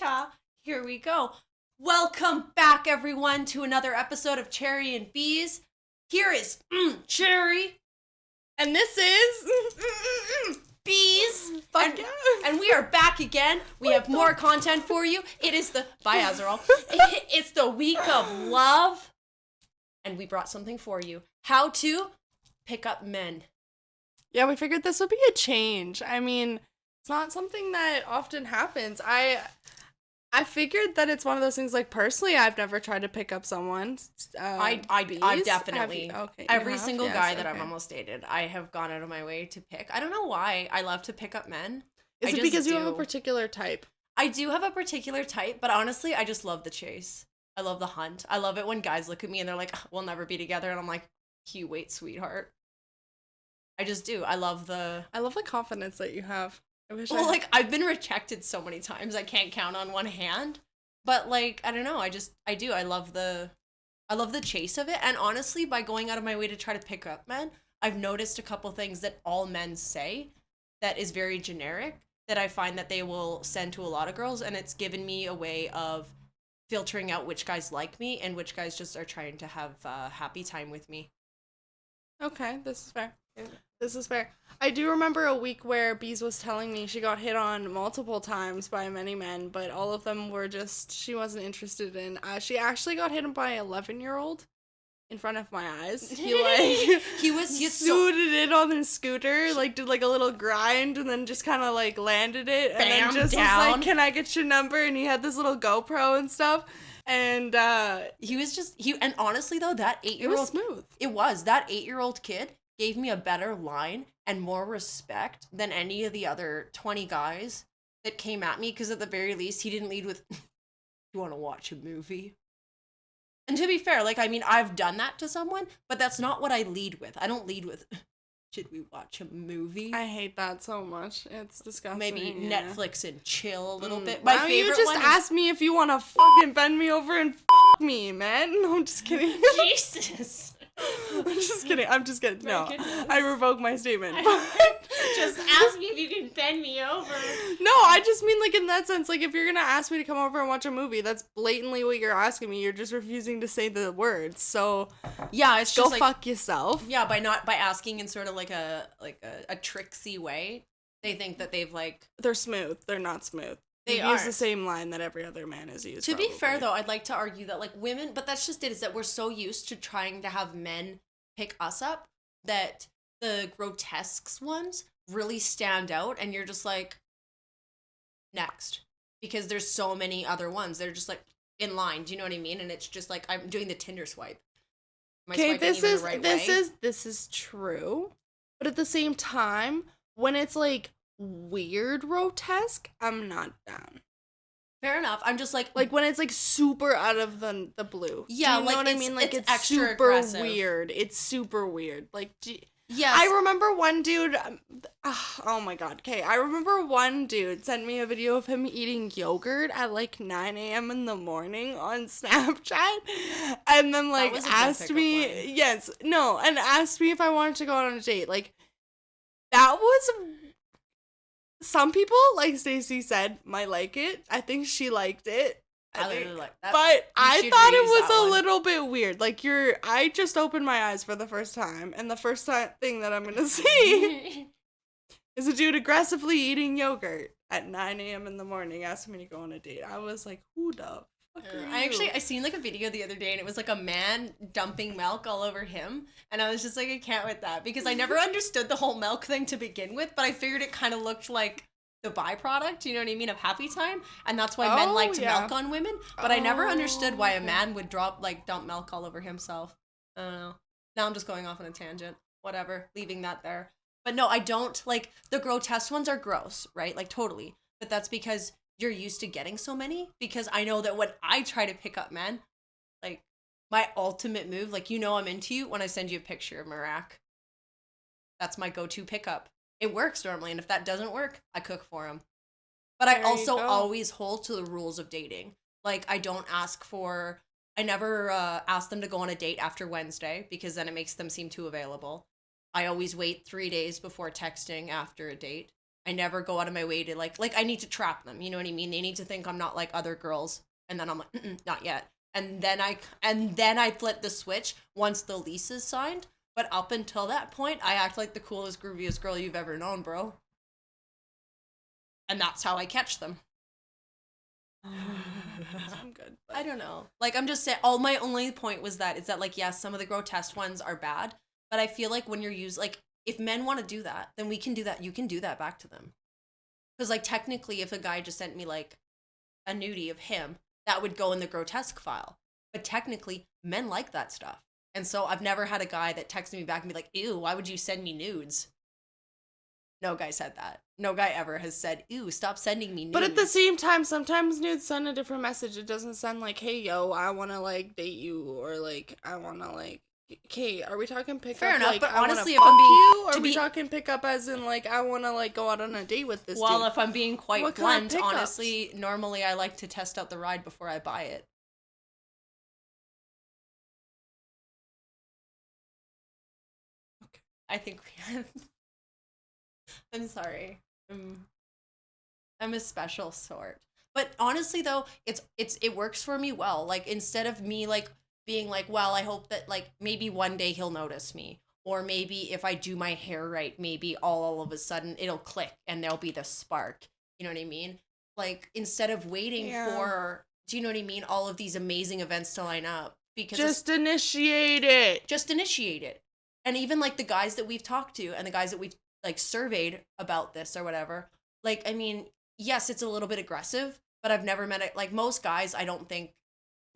cha-cha. Here we go. Welcome back, everyone, to another episode of Cherry and Beez. Here is Cherry. And this is Beez. Fuck yeah. And we are back again. We have more content for you. It is the bye Azrael. It's the week of love. And we brought something for you. How to pick up men. Yeah, we figured this would be a change. I mean, it's not something that often happens. I figured that it's one of those things, like, personally, I've never tried to pick up someone. I've definitely. Okay, every single guy that I've almost dated, I have gone out of my way to pick. I don't know why. I love to pick up men. Is it because you have a particular type? I do have a particular type, but honestly, I just love the chase. I love the hunt. I love it when guys look at me and they're like, we'll never be together. And I'm like, you wait, sweetheart. I just do. I love the confidence that you have. I've been rejected so many times I can't count on one hand. But like, I don't know, I do. I love the chase of it. And honestly, by going out of my way to try to pick up men, I've noticed a couple things that all men say that is very generic that I find that they will send to a lot of girls, and it's given me a way of filtering out which guys like me and which guys just are trying to have a happy time with me. Okay, this is fair. This is fair. I do remember a week where Beez was telling me she got hit on multiple times by many men, but all of them were just, she wasn't interested in. She actually got hit by an 11-year-old in front of my eyes. He suited it on his scooter, like did like a little grind and then just kind of like landed it and then just down. Was like, can I get your number? And he had this little GoPro and stuff. And and honestly though, that 8-year-old, it was smooth. It was. That 8-year-old kid gave me a better line and more respect than any of the other 20 guys that came at me, because at the very least he didn't lead with, you want to watch a movie? And to be fair, like, I mean, I've done that to someone, but that's not what I lead with. I don't lead with, should we watch a movie? I hate that so much. It's disgusting. Maybe Netflix and chill a little bit. My favorite you just ask me if you want to fucking bend me over and fuck me, man. No, I'm just kidding. Jesus. I'm just kidding. No, I revoke my statement. Just ask me if you can bend me over. No, I just mean, like, in that sense, like, if you're gonna ask me to come over and watch a movie, that's blatantly what you're asking me. You're just refusing to say the words. So yeah, it's just go fuck yourself. Yeah, by asking in sort of like a tricksy way, they think that they're smooth. They're not smooth. They use the same line that every other man has used. To be fair, though, I'd like to argue that, like, women, but that's just it, is that we're so used to trying to have men pick us up that the grotesque ones really stand out, and you're just like, next. Because there's so many other ones. They're just, like, in line. Do you know what I mean? And it's just like, I'm doing the Tinder swipe. Okay, this is true. But at the same time, when it's, like, weird grotesque, I'm not down. Fair enough. I'm just like when it's like super out of the blue. Yeah, do you know what I mean? Like it's super aggressive. Weird. It's super weird. Like yes. I remember one dude. Oh my god. Okay, I remember one dude sent me a video of him eating yogurt at like 9 a.m. in the morning on Snapchat, and then like asked me, and asked me if I wanted to go on a date. Like that was. Some people, like Stacey said, might like it. I think she liked it. I really like that. But I thought it was a little bit weird. Like I just opened my eyes for the first time, and the first thing that I'm gonna see is a dude aggressively eating yogurt at 9 a.m. in the morning, asking me to go on a date. I was like, who the fuck are you? I seen like a video the other day, and it was like a man dumping milk all over him, and I was just like, I can't with that, because I never understood the whole milk thing to begin with, but I figured it kind of looked like the byproduct, you know what I mean, of happy time, and that's why men like to milk on women, but I never understood why a man would dump milk all over himself. I don't know. Now I'm just going off on a tangent. Whatever, leaving that there. But no, I don't, like, the grotesque ones are gross, right? Like, totally. But that's because you're used to getting so many, because I know that when I try to pick up men, like, my ultimate move, like, you know I'm into you when I send you a picture of Marak. That's my go-to pickup. It works normally, and if that doesn't work, I cook for him. But I also always hold to the rules of dating. Like, I never ask them to go on a date after Wednesday, because then it makes them seem too available. I always wait 3 days before texting after a date. I never go out of my way to like I need to trap them. You know what I mean? They need to think I'm not like other girls, and then I'm like, not yet. And then I flip the switch once the lease is signed. But up until that point, I act like the coolest, grooviest girl you've ever known, bro. And that's how I catch them. I'm good. But... I don't know. Like, I'm just saying, all my only point was that, is that, like, yes, some of the grotesque ones are bad, but I feel like when you're like, if men want to do that, then we can do that. You can do that back to them. Because, like, technically, if a guy just sent me, like, a nudie of him, that would go in the grotesque file. But technically, men like that stuff. And so I've never had a guy that texted me back and be like, ew, why would you send me nudes? No guy said that. No guy ever has said, ew, stop sending me nudes. But at the same time, sometimes nudes send a different message. It doesn't send like, hey, yo, I want to, like, date you. Or, like, I want to, like... Okay, are we talking pickup? Fair enough, like, but I honestly, if I'm being... You, or are we talking pickup as in, like, I want to, like, go out on a date with this dude? Well, if I'm being quite What blunt, kind of honestly, normally I like to test out the ride before I buy it. Okay. I think we have... I'm sorry. I'm a special sort. But honestly, though, it works for me well. Like, instead of me, like, being like, well, I hope that, like, maybe one day he'll notice me. Or maybe if I do my hair right, maybe all of a sudden it'll click and there'll be the spark. You know what I mean? Like, instead of waiting for, do you know what I mean? All of these amazing events to line up. Because just initiate it. Just initiate it. And even, like, the guys that we've talked to and the guys that we've, like, surveyed about this or whatever, like, I mean, yes, it's a little bit aggressive, but I've never met it. Like, most guys, I don't think,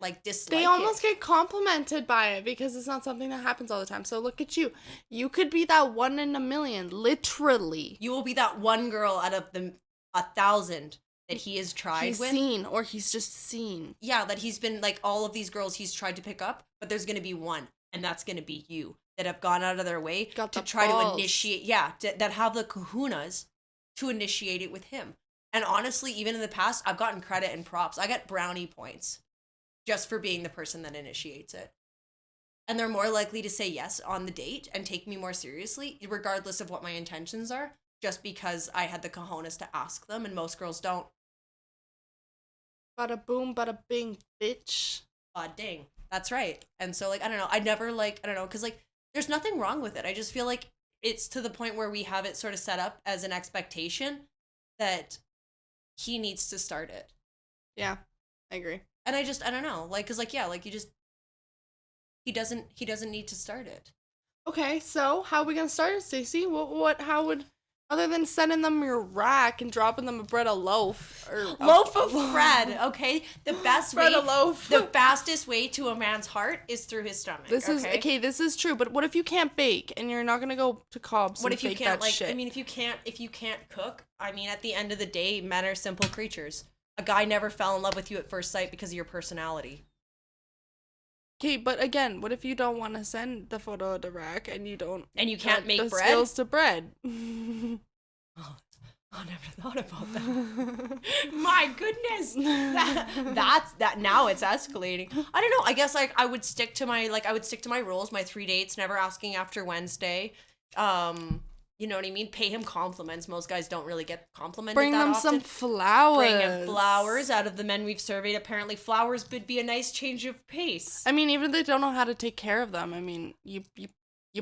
like, dislike They almost it. get complimented by it because it's not something that happens all the time. So look at you. You could be that one in a million, literally. You will be that one girl out of the 1,000 that he has tried he's with. Seen, or he's just seen. Yeah, that he's been, like, all of these girls he's tried to pick up, but there's going to be one, and that's going to be you, that have gone out of their way to try to initiate, that have the kahunas to initiate it with him. And honestly, even in the past, I've gotten credit and props. I got brownie points just for being the person that initiates it. And they're more likely to say yes on the date and take me more seriously, regardless of what my intentions are, just because I had the cojones to ask them, and most girls don't. Bada boom, bada bing, bitch. Ding. That's right. And so, like, I don't know. I never, like, I don't know, because, like, there's nothing wrong with it. I just feel like it's to the point where we have it sort of set up as an expectation that he needs to start it. Yeah, I agree. And I don't know, like, cause like, yeah, like he doesn't need to start it. Okay, so how are we gonna start it, Stacey? How would, other than sending them your rack and dropping them a bread of loaf or loaf of bread, okay? The best bread way, of loaf. The fastest way to a man's heart is through his stomach. This is true. But what if you can't bake and you're not gonna go to Cobb's? What and if you fake can't, that like, shit? I mean, if you can't cook, I mean, at the end of the day, men are simple creatures. A guy never fell in love with you at first sight because of your personality. Okay, but again, what if you don't want to send the photo of the rack and you don't... And you can't make the bread? skills to bread. Oh, I never thought about that. My goodness. That now it's escalating. I don't know. I guess, like, I would stick to my rules, my 3 dates, never asking after Wednesday. You know what I mean? Pay him compliments. Most guys don't really get complimented Bring that them often. some flowers. Bring him flowers. Out of the men we've surveyed, apparently flowers would be a nice change of pace. I mean, even if they don't know how to take care of them, I mean, you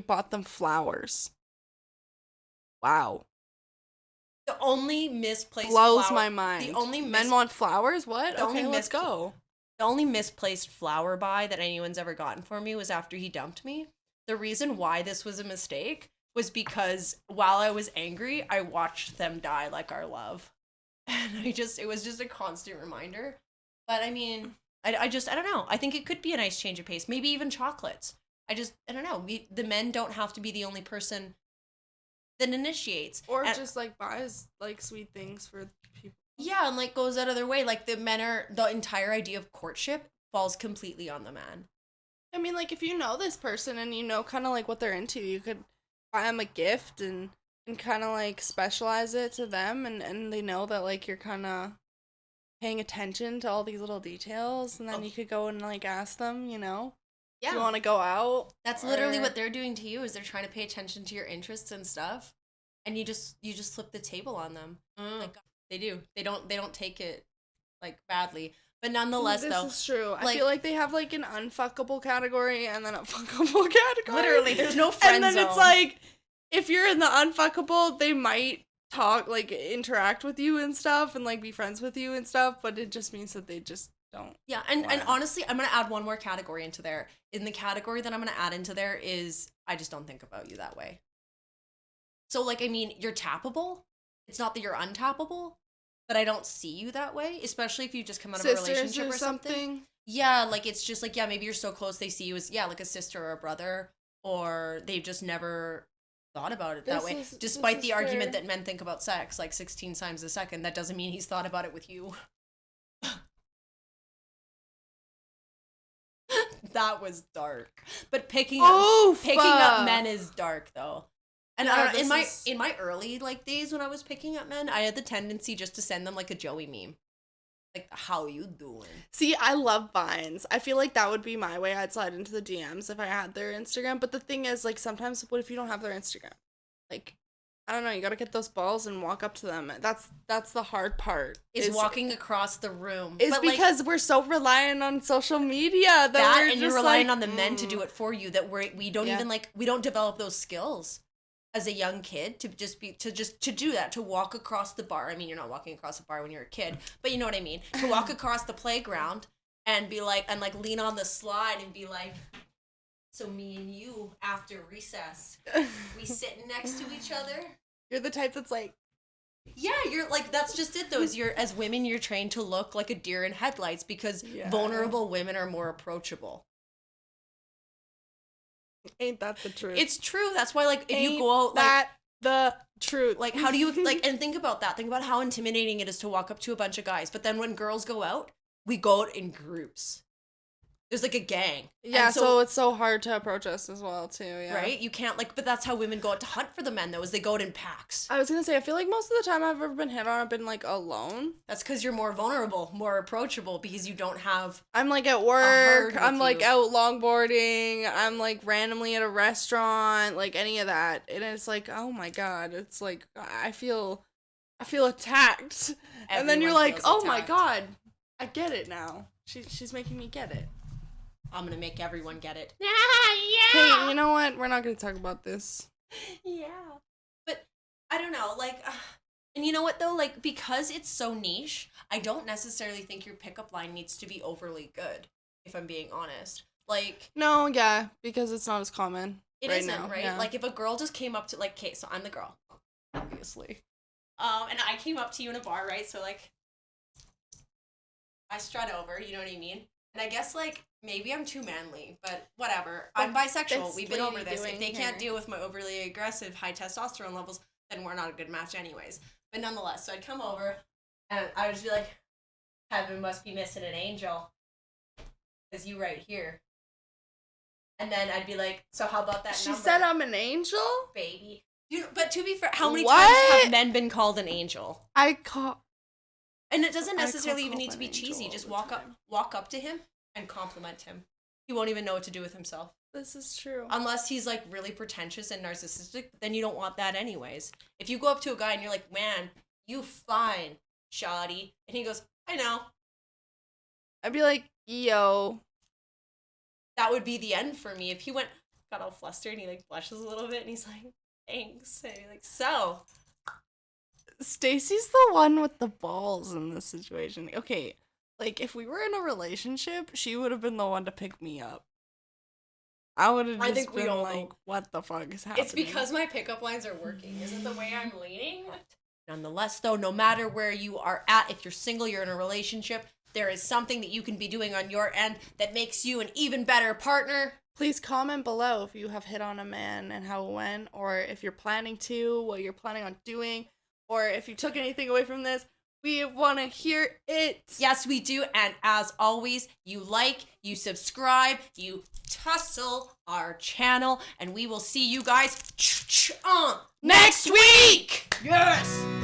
bought them flowers. Wow. The only misplaced blows flower, my mind. The only men want flowers? What? Okay, let's go. The only misplaced flower buy that anyone's ever gotten for me was after he dumped me. The reason why this was a mistake was because while I was angry, I watched them die like our love. And it was just a constant reminder. But I mean, I don't know. I think it could be a nice change of pace. Maybe even chocolates. I don't know. The men don't have to be the only person that initiates. Or just, like, buys, like, sweet things for people. Yeah, and, like, goes out of their way. Like, the entire idea of courtship falls completely on the man. I mean, like, if you know this person and you know kind of, like, what they're into, you could buy them a gift and kind of, like, specialize it to them, and they know that, like, you're kind of paying attention to all these little details, and then you could go and, like, ask them, you know? Yeah. You want to go out? That's literally what they're doing to you, is they're trying to pay attention to your interests and stuff. and you just flip the table on them. Like they do. They don't take it like badly. But nonetheless, this though, is true. I like, feel like they have like an unfuckable category and then a fuckable category. literally, there's no friend zone. And then zone. it's like, if you're in the unfuckable, they might talk, like interact with you and stuff, and like be friends with you and stuff. But it just means that they just don't. Yeah, and honestly, I'm gonna add one more category into there. In the category that I'm gonna add into there is I just don't think about you that way. So like, I mean, you're tappable. It's not that you're untappable, but I don't see you that way, especially if you just come out of a relationship or something. Yeah, like it's just like, yeah, maybe you're so close they see you as, yeah, like a sister or a brother, or they've just never thought about it that way. Despite the argument that men think about sex like 16 times a second, that doesn't mean he's thought about it with you. That was dark. But picking up men is dark though. And I don't know, in my early like days when I was picking up men, I had the tendency just to send them like a Joey meme. Like, how you doing? See, I love Vines. I feel like that would be my way. I'd slide into the DMs if I had their Instagram. But the thing is, like, sometimes, what if you don't have their Instagram? Like, I don't know. You gotta get those balls and walk up to them. That's the hard part. Is walking across the room. Is because we're so reliant on social media that we're and you're relying on the men to do it for you. That we don't even like, we don't develop those skills as a young kid to do that, to walk across the bar. I mean, you're not walking across the bar when you're a kid, but you know what I mean. To walk across the playground and be like, and like lean on the slide and be like, so me and you after recess, we sitting next to each other. You're the type that's like, yeah, you're like, that's just it though, is as women, you're trained to look like a deer in headlights because vulnerable women are more approachable. Ain't that the truth? It's true. That's why, like, if you go out, like, that the truth. Like, how do you, like, and think about that. Think about how intimidating it is to walk up to a bunch of guys. But then when girls go out, we go out in groups. There's, like, a gang. Yeah, so it's so hard to approach us as well, too, yeah. Right? You can't, like, but that's how women go out to hunt for the men, though, is they go out in packs. I was gonna say, I feel like most of the time I've ever been hit on, I've been, like, alone. That's because you're more vulnerable, more approachable, because you don't have... I'm, like, at work, I'm, like, out longboarding, I'm, like, randomly at a restaurant, like, any of that. And it's like, oh my god, it's like, I feel attacked. And then you're like, oh my god, I get it now. She's making me get it. I'm gonna make everyone get it. Yeah. Hey, you know what? We're not gonna talk about this. Yeah. But, I don't know, like, and you know what, though? Like, because it's so niche, I don't necessarily think your pickup line needs to be overly good, if I'm being honest. Like... No, yeah, because it's not as common. It right isn't, now. right? Yeah. Like, if a girl just came up to, like, okay, so I'm the girl, obviously. And I came up to you in a bar, right? So, like, I strut over, you know what I mean? And I guess, like, maybe I'm too manly, but whatever. I'm bisexual. We've been over this. If they can't deal with my overly aggressive, high testosterone levels, then we're not a good match anyways. But nonetheless, so I'd come over, and I would just be like, heaven must be missing an angel. Because you right here. And then I'd be like, so how about that number? She said I'm an angel? Baby. But to be fair, how many times have men been called an angel? And it doesn't necessarily even need to be cheesy. Just walk up to him and compliment him. He won't even know what to do with himself. This is true. Unless he's like really pretentious and narcissistic, then you don't want that anyways. If you go up to a guy and you're like, man, you fine, shoddy. And he goes, I know. I'd be like, yo. That would be the end for me. If he got all flustered and he like blushes a little bit and he's like, thanks. And he's like, so... Stacy's the one with the balls in this situation. Okay, like, if we were in a relationship, she would have been the one to pick me up. I would have just been like, what the fuck is happening? It's because my pickup lines are working. Is it the way I'm leaning? Nonetheless, though, no matter where you are at, if you're single, you're in a relationship, there is something that you can be doing on your end that makes you an even better partner. Please comment below if you have hit on a man and how it went, or if you're planning to, what you're planning on doing. Or if you took anything away from this, we want to hear it. Yes, we do. And as always, you like, you subscribe, you tussle our channel, and we will see you guys next week. Yes.